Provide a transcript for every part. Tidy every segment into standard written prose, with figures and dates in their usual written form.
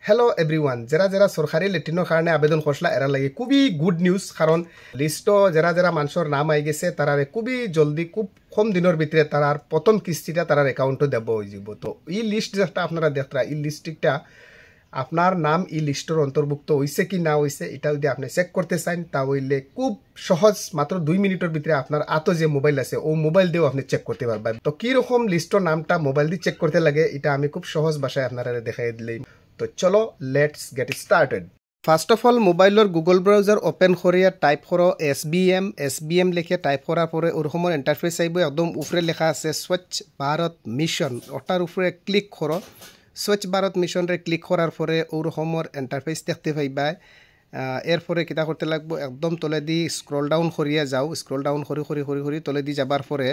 Hello everyone যারা যারা সরকারি লেট্রিনের কারণে আবেদন করছলা এরা লাগে খুবই গুড নিউজ কারণ লিস্টও যারা মানুষের নাম আই গেছে তারারে খুবই জলদি খুব কম দিনের ভিতরে তারার প্রথম কিস্তিটা তারার অ্যাকাউন্টে দেব হয়ে যাব। তো এই লিস্ট যেটা আপনারা দেখরা এই লিস্টটা আপনার নাম এই লিস্টের অন্তর্ভুক্ত হয়েছে কি না হয়েছে এটা যদি আপনি চেক করতে চান তা হইলে খুব সহজ মাত্র 2 মিনিটের ভিতরে আপনার আতো যে মোবাইল আছে ও মোবাইল দিয়েও আপনি চেক করতে পারবেন। তো কীরকম লিস্টের নামটা মোবাইল দিয়ে চেক করতে লাগে এটা আমি খুব সহজ ভাষায় আপনারা দেখাই দিলেই। তো চলো let's get started. First of all মোবাইলের গুগল ব্রাউজার ওপেন করিয়া টাইপ করো এসবিএম লিখে টাইপ করার পরে ওরকম ইন্টারফেস আইব একদম উপরে লেখা আছে স্বচ্ছ ভারত মিশন ওটার উপরে ক্লিক করো। স্বচ্ছ ভারত মিশনরে ক্লিক করার পরে ওরকমের ইন্টারফেস দেখতে পাইবা। এরপরে কিতা করতে লাগবো একদম তলে দি স্ক্রল ডাউন করিয়া যাও, স্ক্রল ডাউন করি তলে দি যাবার পরে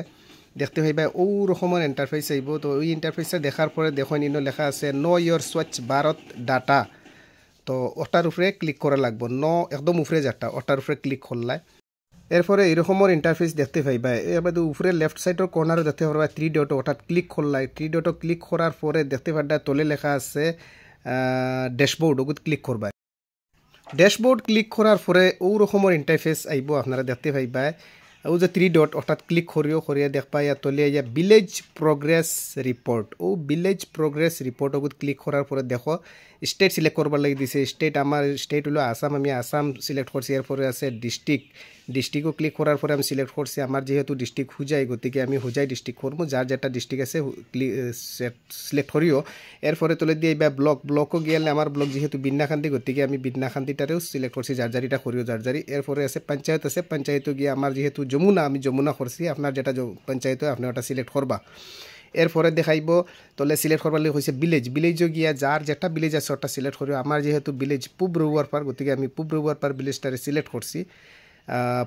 দেখতে পাইবা ওরকমের ইন্টারফেস আইব। তো ওই ইন্টারফেসে দেখার পরে দেখো ইনো লেখা আছে নো ইয়োর স্বচ্ছ ভারত ডাটা। তো ওটার উপরে ক্লিক করা লাগবো, একদম উপরে যাটা ওটার উপরে ক্লিক করলাই। এরপরে এরকমের ইন্টারফেস দেখতে পাইবা। এবার উপরে লেফট সাইডের কর্নারে দেখতে পারবা 3 ডট ওটা ক্লিক করলাই। 3 ডট ক্লিক করার পরে দেখতে পারবা তলে লেখা আছে ড্যাশবোর্ড, ওগুলো ক্লিক করবা। ড্যাশবোর্ড ক্লিক করার পরে ওরকমের ইন্টারফেস আইব আপনারা দেখতে পাইবা। ও যে 3 ডট অর্থাৎ ক্লিক করিয়া দেখবা ইয়া তলে ইয়া ভিলেজ প্রোগ্রেস রিপোর্ট। ও ভিলেজ প্রোগ্রেস রিপোর্ট ওগুলো ক্লিক করার পরে দেখো স্টেট সিলেক্ট করবার লাগি দিছে। স্টেট আমার স্টেট হলো আসাম, আমি আসাম সিলেক্ট করছি। এরপরে আছে ডিস্ট্রিক্টও ক্লিক করার পরে আমি সিলেক্ট করছি। আমার যেহেতু ডিস্ট্রিক্ট হুজাই গতিকে আমি হুজাই ডিস্ট্রিক্ট করবো, যার যেটা ডিস্ট্রিক্ট আছে সিলেক্ট করিও। এরপরে তুলে দিয়ে বা ব্লকও গেলে আমার ব্লক যেহেতু বিন্নাখান্তি গতিকে আমি বিন্নাখান্তিটারেও সিলেক্ট করছি, জারজারিটা করিও জারজারি। এরপরে আছে পঞ্চায়েত আছে, পঞ্চায়েতও গিয়ে আমার যেহেতু যমুনা আমি যমুনা করছি, আপনার যেটা পঞ্চায়েত আপনি ওটা সিলেক্ট করবা। এরপরে দেখাইব তলে সিলেক্ট করবার লাগে হয়েছে ভিলেজও গিয়া যার যেটা ভিলেজ আছে ওটা সিলেক্ট করিও। আমার যেহেতু ভিলেজ পূব রৌয়ারপাড় গতিকে আমি পূব রৌয়ারপাড় ভিলেজটারে সিলেক্ট করছি।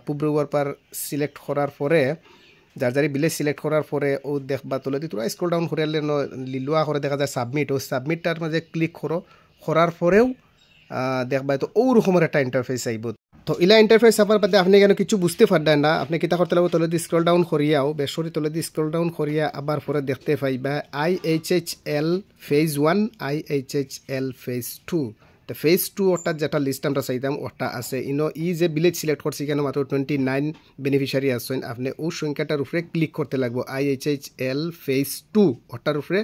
পূব রৌয়ারপাড় সিলেক্ট করার পরে যার ভিলেজ সিলেক্ট করার পরে ও দেখবা তলে দিয়ে তোরা স্ক্রল ডাউন করে লিলুয়া করে দেখা যায় সাবমিট। ও সাবমিটটার মাঝে ক্লিক করার পরেও দেখবা তো ওরকমের একটা ইন্টারফেস আইব। তো ইলা ইন্টারফেস আবার বাদে আপনি কেন কিছু বুঝতে পারবেন না, আপনি কিতা করতে লাগবে তলে দিয়ে স্ক্রল ডাউন করিয়াও বেসরি তলে দিয়ে স্ক্রল ডাউন করিয়া আবার পরে দেখতে পাইবা IHHL ফেজ 1 IHHL ফেজ 2। তো ফেজ 2 অর্থাৎ যেটা লিস্ট আমরা চাইতাম ওটা আছে ইনো ই যে ভিলেজ সিলেক্ট করছি কেন মাত্র 29 বেনিফিশিয়ারি আছেন। আপনি ও সংখ্যাটার উপরে ক্লিক করতে লাগবো IHHL ফেজ 2 ওটার উপরে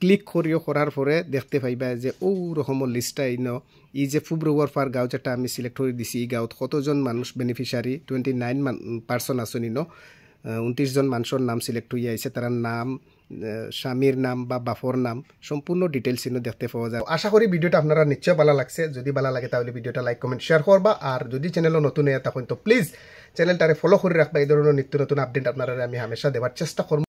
ক্লিক করার পরে দেখতে পাইবা যে ও রকমের লিস্টটা ইনো ই যে পূব রৌয়ারপাড় গাঁও যেটা আমি সিলেক্ট করে দিছি এই গাঁৱত কতজন মানুষ বেনিফিশিয়ারি 29 পার্সন আছেন ইনো। 29 জন মানুষের নাম সিলেক্ট হয়ে আছে, তার নাম স্বামীর নাম বা বাপর নাম সম্পূর্ণ ডিটেলস ইনো দেখতে পাওয়া যায়। আশা করি ভিডিওটা আপনারা নিশ্চয় ভালো লাগছে। যদি ভালো লাগে তাহলে ভিডিওটা লাইক কমেন্ট শেয়ার করবা। আর যদি চ্যানেলও নতুন হয়ে তখন তো প্লিজ চ্যানেলটারে ফলো করে রাখবা। এই ধরনের নিত্য নতুন আপডেট আপনারা আমি হামেশা দেওয়ার চেষ্টা করব।